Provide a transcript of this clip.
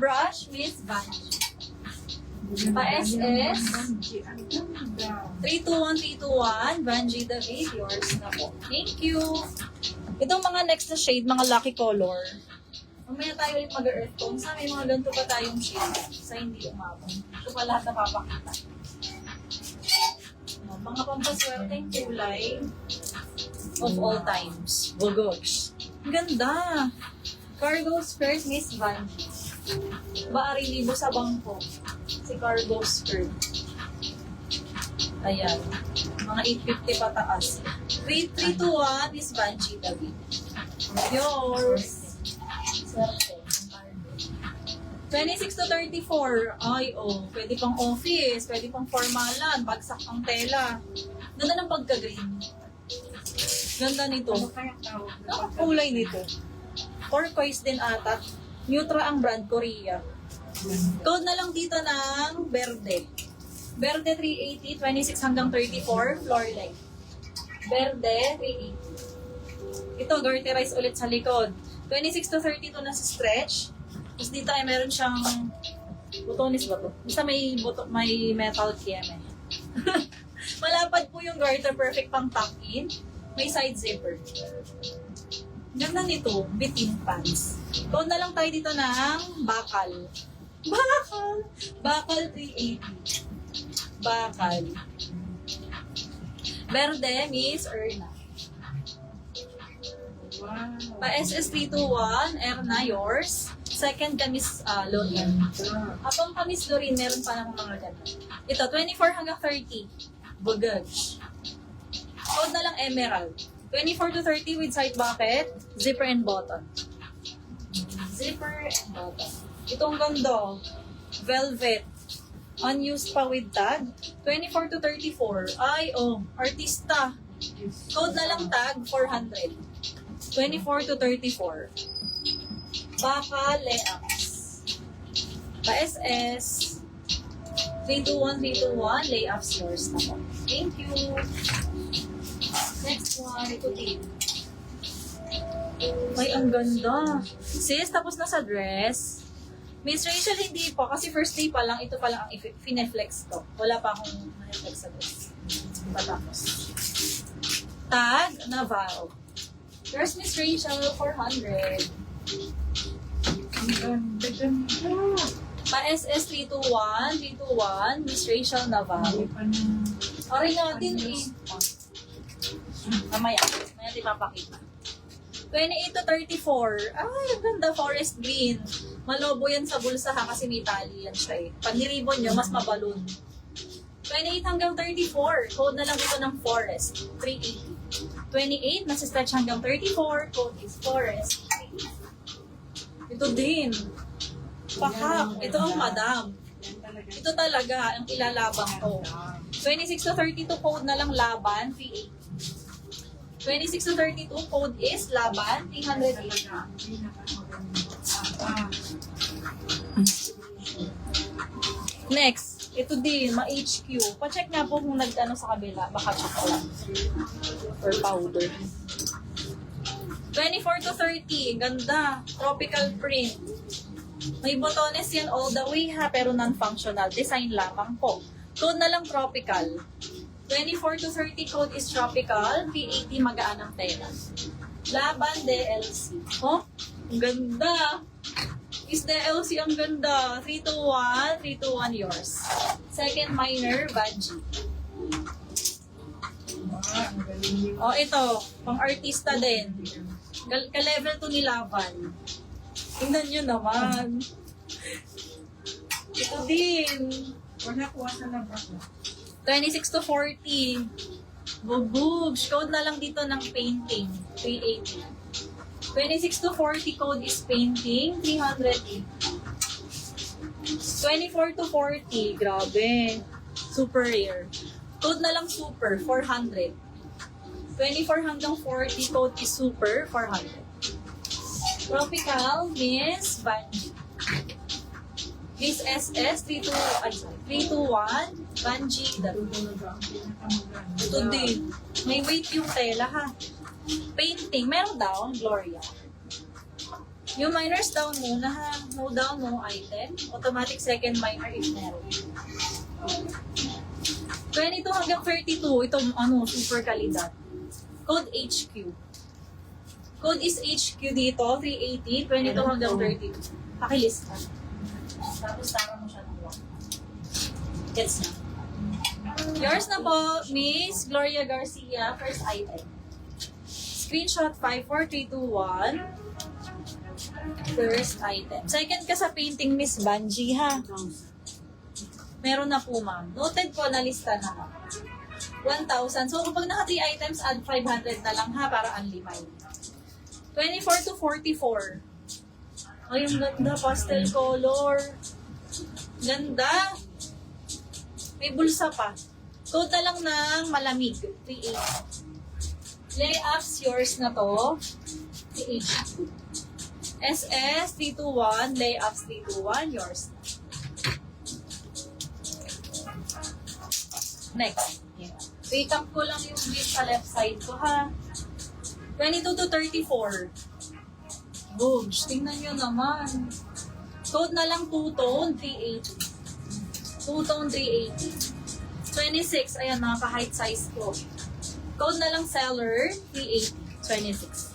brush, Miss Vanji. Pa-SS, 321, Vanji the 8, yours na po. Thank you. Itong mga next na shade, mga lucky color. Mamaya tayo ulit mag-earth tone. Sa may mga ganito pa tayong shade sa hindi umabang. Ito pa lahat na papakita. Mga pampaswerteng kulay of all times. Gogosh. Ang ganda. Cargo skirt, Miss Vanji. Baari libo sa bangko. Si cargo skirt. Ayan. Mga 850 pataas. 321 Miss Vanji David. Yours. Swerte. 26 to 34. Ay, oh. Pwede pang office. Pwede pang formalan. Bagsak ang tela. Ganda ng pagka-green. Ganda nito. Ang kulay nito. Turquoise din ata. Neutra ang brand, Korea. Code na lang dito ng Verde. Verde 380, 26 hanggang 34, floor length. Verde 380. Ito, garterize ulit sa likod. 26 to 32 na sa stretch. Tapos dito ay meron siyang butonis ba to? Basta may metal kieme. Malapad po yung garter, perfect pang tuck-in. May side zipper. Ganda nito, bitin pants. Code na lang tayo dito ng bakal. Bakal 380. Bakal. Verde, Miss Erna. Pa-SS 321, Erna, yours. Second ka, Miss Lorraine. Habang ka, Miss Lorraine, meron pa ng mga ganun. Ito, 24 hanggang 30. Bugage. Code na lang Emerald. 24 to 30 with side pocket, zipper and button. Zipper and button. Itong ganda, velvet. Unused pa with tag. 24 to 34. Ay, oh, artista. Code na lang tag, 400. 24 to 34. Baka layups. Pa-SS. 321, layups yours na po. Thank you. Next one, ito din. Ay, ang ganda. Sis, tapos na sa dress. Miss Rachel, hindi pa. Kasi first day pa lang, ito pa lang ang fineflex ko. Wala pa akong fineflex sa dress. Patapos. Tag, Naval. There's Miss Rachel, 400. Pa-SS 321, Miss Rachel Naval. Aray natin eh. Mamaya di papakita. 28 to 34. Ay, ang ganda, forest green. Malobo yan sa bulsa ha, kasi may tali yan siya eh. Pag niribon nyo, mas mabalon. 28 hanggang 34. Code na lang dito ng forest. 380. 28, nasa stretch hanggang 34. Code is forest. 380. Ito din. Pakak. Ito ang madam. Ito talaga ang ilalabang ko. 26 to 32 code na lang laban, 380. 26 to 32 code is laban, 380. Next, ito din, ma-HQ. Pa-check nga po kung nag-ano sa kabila, baka chocolate or powder. 24 to 30, ganda, tropical print. May botones yan all the way ha, pero non-functional. Design lamang po. Code na lang tropical. 24 to 30 code is tropical. 380 magaan ang tela. Laban DLC. Oh, ang ganda. Is DLC ang ganda. 321, 321 yours. Second minor, Vanji. Oh, ito. Pang artista din. Ka-level 2 ni Laban. Tingnan nyo naman. Ito din. Wala kuha sa labas. 26 to 40. Bubugs. Code na lang dito ng painting. 380. 26 to 40 code is painting. 380. 24 to 40. Grabe. Super rare. Code na lang super. 400. 24 hanggang 40 code is super. 400. Tropical, Miss Vanji. Miss SS, 321, Vanji. Ito din. May weight yung tela ha. Painting, meron daw, Gloria. Yung minors down muna ha. No down, no item. Automatic second minor if meron. 22 hanggang 32, ito super kalidad. Code HQ. Code is HQ dito, 380, 22 hanggang 32. Pakilista. Tapos tara mo siya ng 1. Gets na. Yours na po, Miss Gloria Garcia, first item. Screenshot 54321. First item. Second ka sa painting, Miss Banji, ha? Meron na po, ma'am. Noted po, nalista na. 1,000. So, kapag naka 3 items, add 500 na lang, ha? Para unlimited. 24 to 44. Ay, ang ganda. Pastel color. Ganda. May bulsa pa. Code na lang ng malamig. 380. Layups, yours na to. 380. SS 321, layups 321, yours na. Next. Wake up ko lang yung bit sa left side ko, ha. 22 to 34. Boom. Tingnan nyo naman. Code na lang two-tone, 380. Two-tone, 380. 26, ayan, mga ka-height size ko. Code na lang seller, 380. 26.